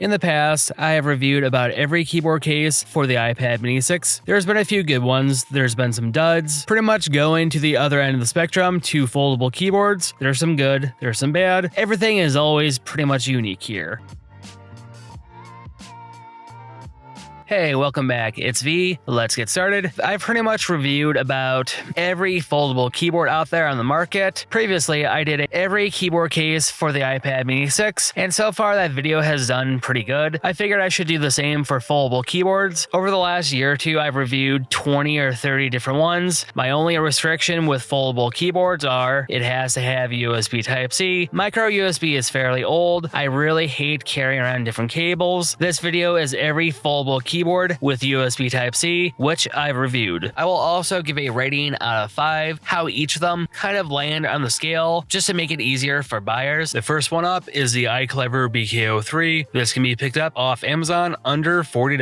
In the past, I have reviewed about every keyboard case for the iPad Mini 6. There's been a few good ones, there's been some duds, pretty much going to the other end of the spectrum to foldable keyboards. There's some good, there's some bad. Everything is always pretty much unique here. Hey, welcome back, it's V. Let's get started. I've pretty much reviewed about every foldable keyboard out there on the market. Previously, I did every keyboard case for the iPad Mini 6, and so far that video has done pretty good. I figured I should do the same for foldable keyboards. Over the last year or two, I've reviewed 20 or 30 different ones. My only restriction with foldable keyboards are it has to have USB Type-C. Micro USB is fairly old. I really hate carrying around different cables. This video is every foldable keyboard with USB Type-C, which I've reviewed. I will also give a rating out of 5, how each of them kind of land on the scale, just to make it easier for buyers. The first one up is the iClever BK03. This can be picked up off Amazon under $40.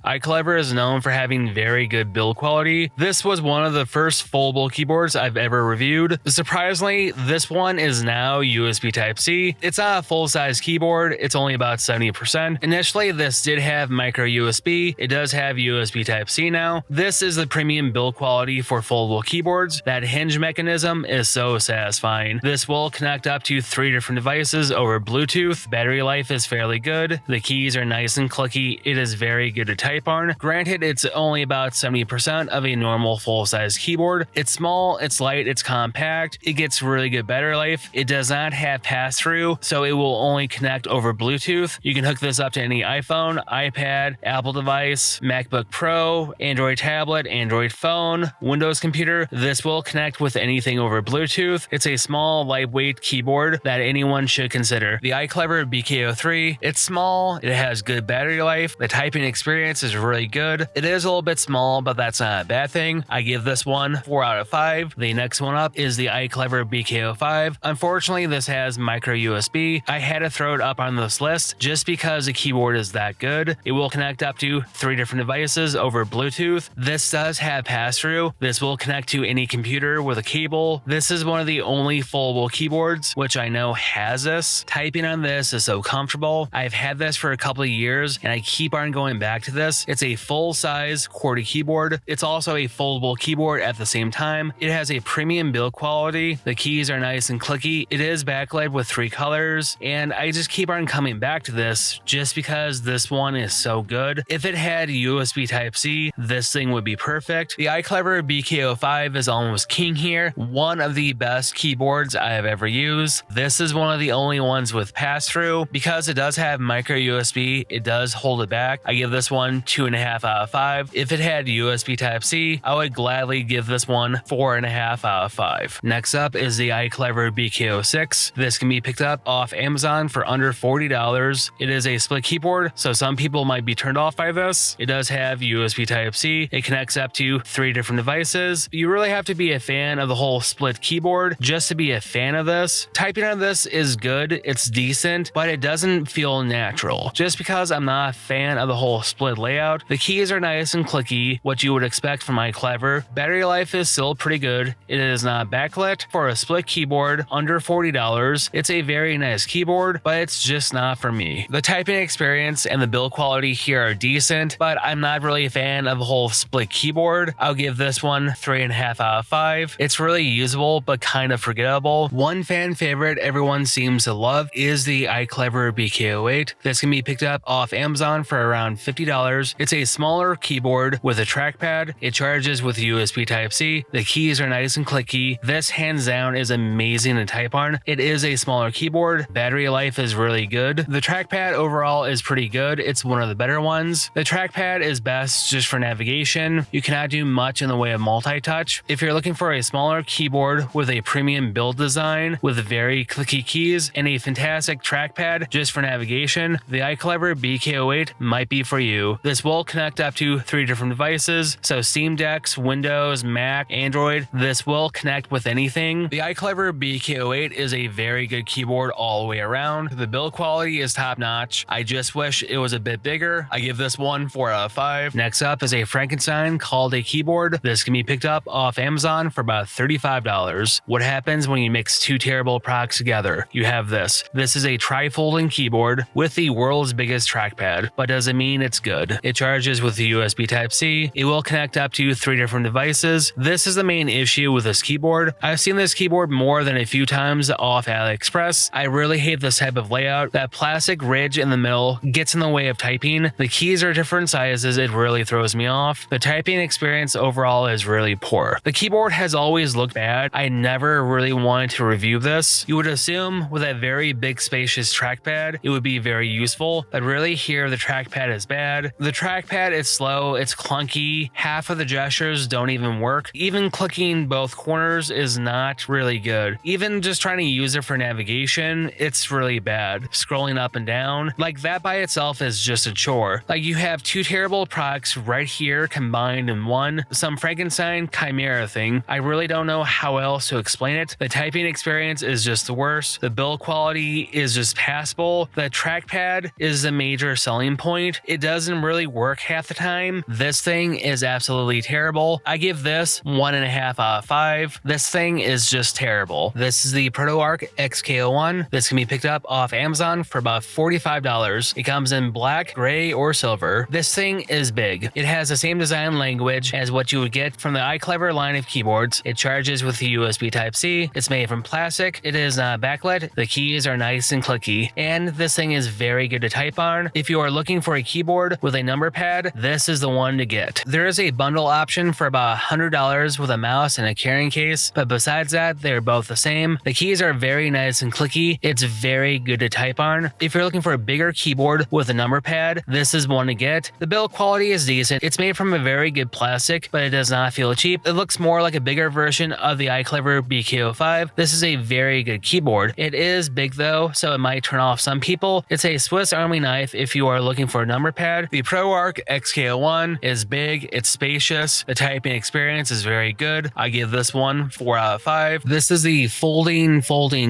iClever is known for having very good build quality. This was one of the first foldable keyboards I've ever reviewed. Surprisingly, this one is now USB Type-C. It's not a full-size keyboard, it's only about 70%. Initially, this did have micro USB. It does have USB Type-C now. This is the premium build quality for foldable keyboards. That hinge mechanism is so satisfying. This will connect up to 3 different devices over Bluetooth. Battery life is fairly good. The keys are nice and clicky. It is very good to type on. Granted, it's only about 70% of a normal full-size keyboard. It's small, it's light, it's compact. It gets really good battery life. It does not have pass-through, so it will only connect over Bluetooth. You can hook this up to any iPhone, iPad, Apple device, MacBook Pro, Android tablet, Android phone, Windows computer. This will connect with anything over Bluetooth. It's a small, lightweight keyboard that anyone should consider. The iClever BK03, it's small, it has good battery life, the typing experience is really good. It is a little bit small, but that's not a bad thing. I give this one 4 out of 5. The next one up is the iClever BK05. Unfortunately, this has micro USB. I had to throw it up on this list just because the keyboard is that good. It will connect up to 3 different devices over Bluetooth. This does have pass-through. This will connect to any computer with a cable. This is one of the only foldable keyboards which I know has this. Typing on this is so comfortable. I've had this for a couple of years and I keep on going back to this. It's a full-size QWERTY keyboard. It's also a foldable keyboard at the same time. It has a premium build quality. The keys are nice and clicky. It is backlit with 3 colors, and I just keep on coming back to this just because this one is so good. If it had USB Type-C, this thing would be perfect. The iClever BK05 is almost king here. One of the best keyboards I have ever used. This is one of the only ones with pass-through. Because it does have micro USB, it does hold it back. I give this one 2.5 out of 5. If it had USB Type-C, I would gladly give this one 4.5 out of 5. Next up is the iClever BK06. This can be picked up off Amazon for under $40. It is a split keyboard, so some people might be turned off by this. It does have USB Type-C. It connects up to 3 different devices. You really have to be a fan of the whole split keyboard just to be a fan of this. Typing on this is good, it's decent, but it doesn't feel natural. Just because I'm not a fan of the whole split layout. The keys are nice and clicky, what you would expect from iClever. Battery life is still pretty good. It is not backlit. For a split keyboard under $40, it's a very nice keyboard, but it's just not for me. The typing experience and the build quality here are decent, but I'm not really a fan of the whole split keyboard. I'll give this one 3.5 out of 5. It's really usable, but kind of forgettable. One fan favorite everyone seems to love is the iClever BK08. This can be picked up off Amazon for around $50. It's a smaller keyboard with a trackpad. It charges with USB Type-C. The keys are nice and clicky. This hands down is amazing to type on. It is a smaller keyboard. Battery life is really good. The trackpad overall is pretty good. It's one of the better ones. The trackpad is best just for navigation. You cannot do much in the way of multi-touch. If you're looking for a smaller keyboard with a premium build design with very clicky keys and a fantastic trackpad just for navigation, the iClever BK08 might be for you. This will connect up to 3 different devices, so Steam Decks, Windows, Mac, Android. This will connect with anything. The iClever BK08 is a very good keyboard all the way around. The build quality is top notch. I just wish it was a bit bigger. I give this this one 4 out of 5. Next up is a Frankenstein called a keyboard. This can be picked up off Amazon for about $35. What happens when you mix two terrible products together? You have this. This is a tri-folding keyboard with the world's biggest trackpad, but doesn't mean it's good. It charges with the USB Type-C. It will connect up to 3 different devices. This is the main issue with this keyboard. I've seen this keyboard more than a few times off Aliexpress. I really hate this type of layout. That plastic ridge in the middle gets in the way of typing. The keys are different sizes. It really throws me off. The typing experience overall is really poor. The keyboard has always looked bad. I never really wanted to review this. You would assume with a very big spacious trackpad, it would be very useful, but really here the trackpad is bad. The trackpad is slow, it's clunky, half of the gestures don't even work. Even clicking both corners is not really good. Even just trying to use it for navigation, it's really bad. Scrolling up and down, like that by itself is just a chore. Like you have two terrible products right here combined in one, some Frankenstein chimera thing. I really don't know how else to explain it. The typing experience is just the worst. The build quality is just passable. The trackpad is a major selling point. It doesn't really work half the time. This thing is absolutely terrible. I give this 1.5 out of 5. This thing is just terrible. This is the Protoarc XK03. This can be picked up off Amazon for about $45. It comes in black, gray, or silver. This thing is big. It has the same design language as what you would get from the iClever line of keyboards. It charges with the USB Type-C. It's made from plastic. It is not backlit. The keys are nice and clicky. And this thing is very good to type on. If you are looking for a keyboard with a number pad, this is the one to get. There is a bundle option for about $100 with a mouse and a carrying case, but besides that, they're both the same. The keys are very nice and clicky. It's very good to type on. If you're looking for a bigger keyboard with a number pad, this is one to get. The build quality is decent. It's made from a very good plastic, but it does not feel cheap. It looks more like a bigger version of the iClever BK05. This is a very good keyboard. It is big though, so it might turn off some people. It's a Swiss Army knife if you are looking for a number pad. The Protoarc XK03 is big, it's spacious, the typing experience is very good. I give this one 4 out of 5. This is the folding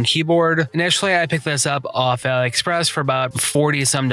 keyboard. Initially, I picked this up off AliExpress for about $40 some.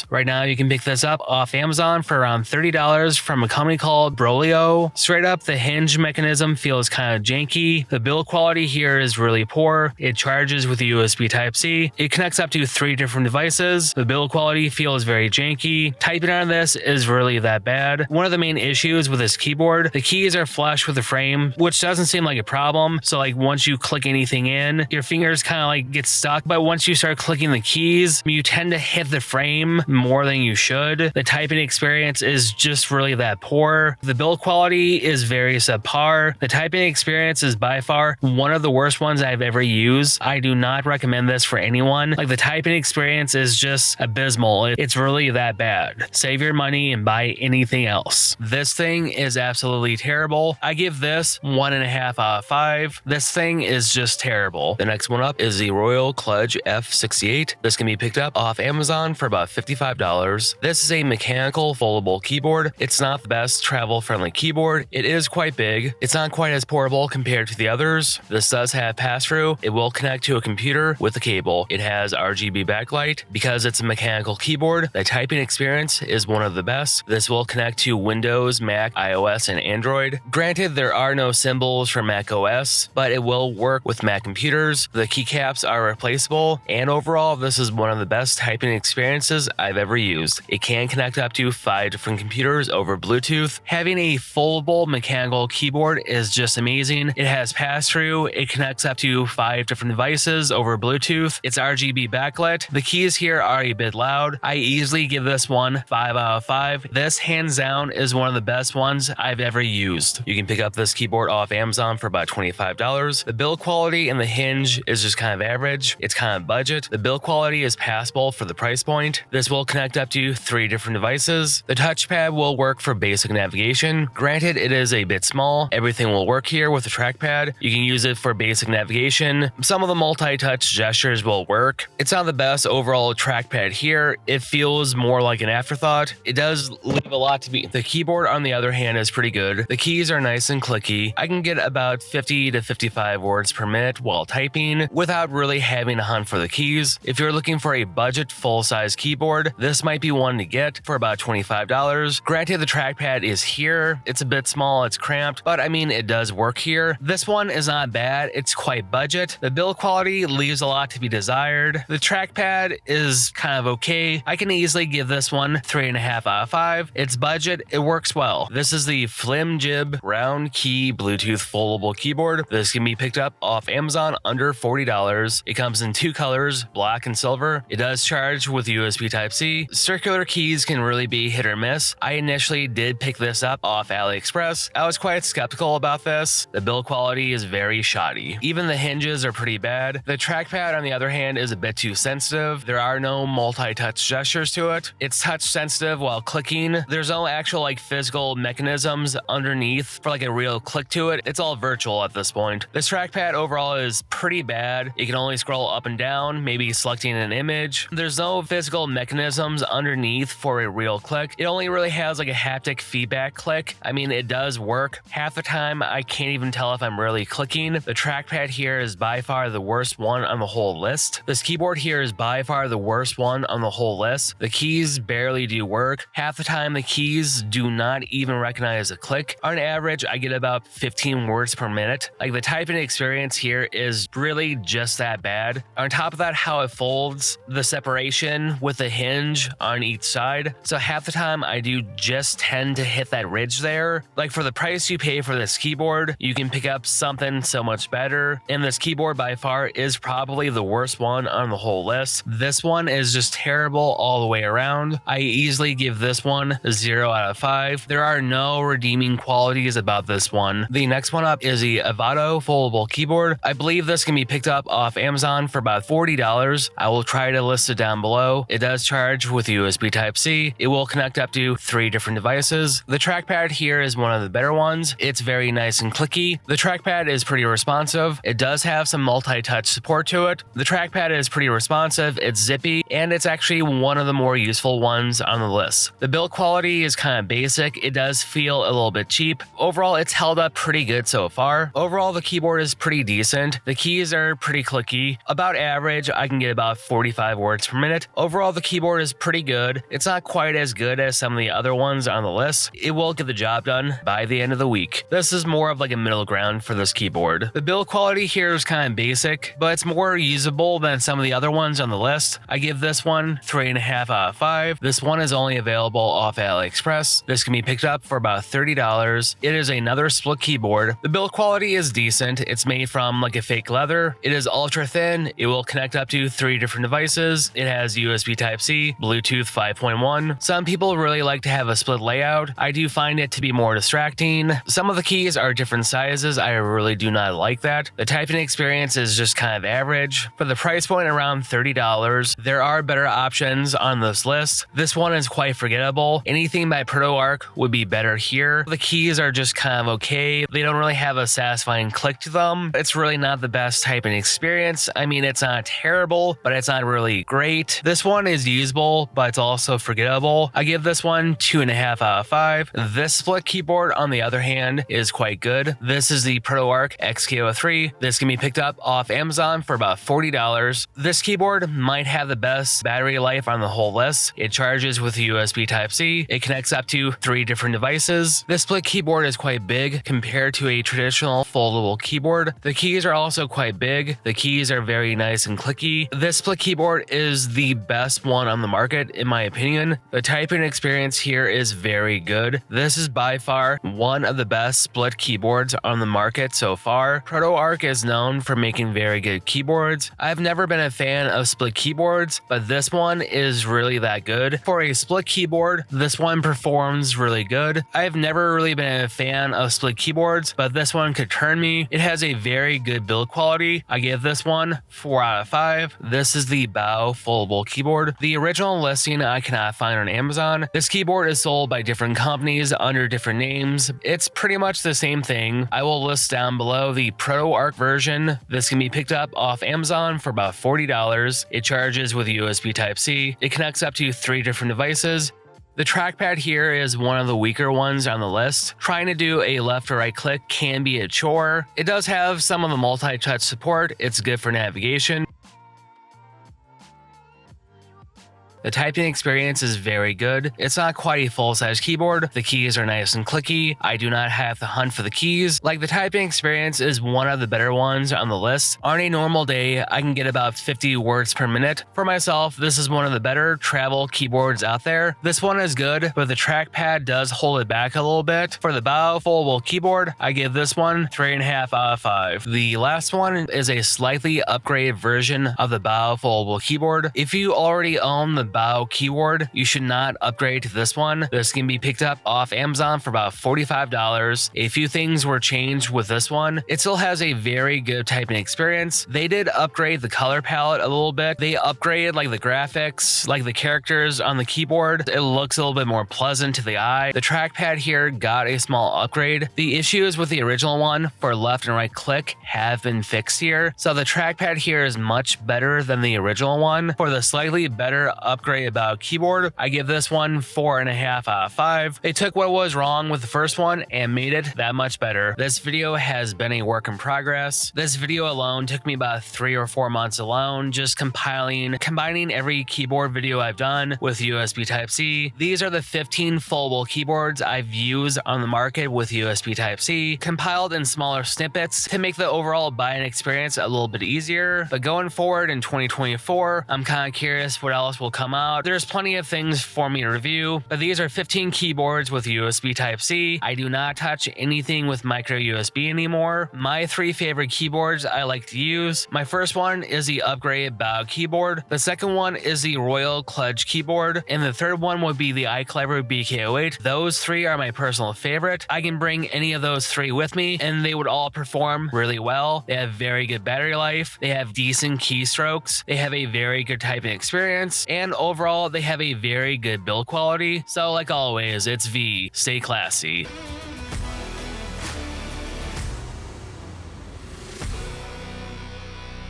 Right now, you can pick this up off Amazon for around $30 from a company called BROLEO. Straight up, the hinge mechanism feels kind of janky. The build quality here is really poor. It charges with the USB Type-C. It connects up to 3 different devices. The build quality feels very janky. Typing on this is really that bad. One of the main issues with this keyboard, the keys are flush with the frame, which doesn't seem like a problem. So like once you click anything in, your fingers kind of like get stuck. But once you start clicking the keys, you tend to hit the frame more than you should. The typing experience is just really that poor. The build quality is very subpar. The typing experience is by far one of the worst ones I've ever used. I do not recommend this for anyone. Like the typing experience is just abysmal. It's really that bad. Save your money and buy anything else. This thing is absolutely terrible. I give this 1.5 out of 5. This thing is just terrible. The next one up is the Royal KLUDGE F68. This can be picked up off Amazon for about $55. This is a mechanical foldable keyboard. It's not the best travel-friendly keyboard. It is quite big. It's not quite as portable compared to the others. This does have pass-through. It will connect to a computer with a cable. It has RGB backlight. Because it's a mechanical keyboard, the typing experience is one of the best. This will connect to Windows, Mac, iOS, and Android. Granted, there are no symbols for Mac OS, but it will work with Mac computers. The keycaps are replaceable, and overall, this is one of the best typing experiences I've ever used. It can connect up to 5 different computers over Bluetooth. Having a foldable mechanical keyboard is just amazing. It has pass-through. It connects up to 5 different devices over Bluetooth. It's RGB backlit. The keys here are a bit loud. I easily give this one 5 out of 5. This hands down is one of the best ones I've ever used. You can pick up this keyboard off Amazon for about $25. The build quality and the hinge is just kind of average. It's kind of budget. The build quality is passable for the price point. This will connect up to 3 different devices. The touchpad will work for basic navigation. Granted, it is a bit small. Everything will work here with the trackpad. You can use it for basic navigation. Some of the multi-touch gestures will work. It's not the best overall trackpad here. It feels more like an afterthought. It does leave a lot to be. The keyboard, on the other hand, is pretty good. The keys are nice and clicky. I can get about 50 to 55 words per minute while typing without really having to hunt for the keys. If you're looking for a budget full-size keyboard, this might be one to get. get for about $25. Granted, the trackpad is here. It's a bit small, it's cramped, but I mean, it does work here. This one is not bad. It's quite budget. The build quality leaves a lot to be desired. The trackpad is kind of okay. I can easily give this one 3.5 out of 5. It's budget. It works well. This is the Flimjibg round key Bluetooth foldable keyboard. This can be picked up off Amazon under $40. It comes in two colors, black and silver. It does charge with USB Type-C. Circular keys can really be hit or miss. I initially did pick this up off Aliexpress. I was quite skeptical about this. The build quality is very shoddy. Even the hinges are pretty bad. The trackpad, on the other hand, is a bit too sensitive. There are no multi-touch gestures to it. It's touch sensitive while clicking. There's no actual like physical mechanisms underneath for like a real click to it. It's all virtual at this point. This trackpad overall is pretty bad. You can only scroll up and down, maybe selecting an image. There's no physical mechanisms underneath for a real click. It only really has like a haptic feedback click. I mean, it does work. Half the time, I can't even tell if I'm really clicking. The trackpad here is by far the worst one on the whole list. This keyboard here is by far the worst one on the whole list. The keys barely do work. Half the time, the keys do not even recognize a click. On average, I get about 15 words per minute. Like, the typing experience here is really just that bad. On top of that, how it folds, the separation with the hinge on each side. So half the time I do just tend to hit that ridge there. Like, for the price you pay for this keyboard, you can pick up something so much better. And this keyboard by far is probably the worst one on the whole list. This one is just terrible all the way around. I easily give this one a 0 out of 5. There are no redeeming qualities about this one. The next one up is the B.O.W foldable keyboard. I believe this can be picked up off Amazon for about $40. I will try to list it down below. It does charge with USB Type-C. It will connect up to 3 different devices. The trackpad here is one of the better ones. It's very nice and clicky. The trackpad is pretty responsive. It does have some multi-touch support to it. The trackpad is pretty responsive, it's zippy, and it's actually one of the more useful ones on the list. The build quality is kind of basic. It does feel a little bit cheap. Overall, it's held up pretty good so far. Overall, the keyboard is pretty decent. The keys are pretty clicky. About average, I can get about 45 words per minute. Overall, the keyboard is pretty good. It's not quite as good as some of the other ones on the list. It will get the job done by the end of the week. This is more of like a middle ground for this keyboard. The build quality here is kind of basic, but it's more usable than some of the other ones on the list. I give this one 3.5 out of 5. This one is only available off Aliexpress. This can be picked up for about $30. It is another split keyboard. The build quality is decent. It's made from like a fake leather. It is ultra thin. It will connect up to 3 different devices. It has USB Type-C, Bluetooth 5.1. Some people really like to have a split layout. I do find it to be more distracting. Some of the keys are different sizes. I really do not like that. The typing experience is just kind of average. For the price point around $30, there are better options on this list. This one is quite forgettable. Anything by Protoarc would be better here. The keys are just kind of okay. They don't really have a satisfying click to them. It's really not the best typing experience. I mean, it's not terrible, but it's not really great. This one is usable, but it's also forgettable. I give this one 2.5 out of 5. This split keyboard, on the other hand, is quite good. This is the Protoarc XK03. This can be picked up off Amazon for about $40. This keyboard might have the best battery life on the whole list. It charges with USB Type-C. It connects up to 3 different devices. This split keyboard is quite big compared to a traditional foldable keyboard. The keys are also quite big. The keys are very nice and clicky. This split keyboard is the best one on the market, in my opinion. The typing experience here is very good. This is by far one of the best split keyboards on the market so far. Protoarc is known for making very good keyboards. I've never been a fan of split keyboards, but this one is really that good. For a split keyboard, this one performs really good. I've never really been a fan of split keyboards, but this one could turn me. It has a very good build quality. I give this one 4 out of 5. This is the B.O.W foldable keyboard. The original listing I cannot find on Amazon. This keyboard is sold by different companies under different names. It's pretty much the same thing. I will list down below the Protoarc version. This can be picked up off Amazon for about $40. It charges with USB Type-C. It connects up to 3 different devices. The trackpad here is one of the weaker ones on the list. Trying to do a left or right click can be a chore. It does have some of the multi-touch support. It's good for navigation. The typing experience is very good. It's not quite a full-size keyboard. The keys are nice and clicky. I do not have to hunt for the keys. Like, the typing experience is one of the better ones on the list. On a normal day, I can get about 50 words per minute. For myself, this is one of the better travel keyboards out there. This one is good, but the trackpad does hold it back a little bit. For the B.O.W foldable keyboard, I give this one 3.5 out of 5. The last one is a slightly upgraded version of the B.O.W foldable keyboard. If you already own the B.O.W keyboard, you should not upgrade to this one. This can be picked up off Amazon for about $45. A few things were changed with this one. It still has a very good typing experience. They did upgrade the color palette a little bit. They upgraded like the graphics, like the characters on the keyboard. It looks a little bit more pleasant to the eye. The trackpad here got a small upgrade. The issues with the original one for left and right click have been fixed here. So the trackpad here is much better than the original one. For the slightly better upgrade about keyboard, I give this one 4.5 out of 5. They took what was wrong with the first one and made it that much better. This video has been a work in progress. This video alone took me about 3 or 4 months alone, just combining every keyboard video I've done with USB Type-C. These are the 15 foldable keyboards I've used on the market with USB Type-C, compiled in smaller snippets to make the overall buying experience a little bit easier. But going forward in 2024, I'm kind of curious what else will come out. There's plenty of things for me to review, but these are 15 keyboards with USB Type-C. I do not touch anything with micro USB anymore. My 3 favorite keyboards I like to use. My first one is the upgraded B.O.W keyboard. The second one is the Royal KLUDGE keyboard, and the third one would be the iClever BK08. Those 3 are my personal favorite. I can bring any of those 3 with me, and they would all perform really well. They have very good battery life. They have decent keystrokes. They have a very good typing experience, and overall, they have a very good build quality. So like always, it's V. Stay classy.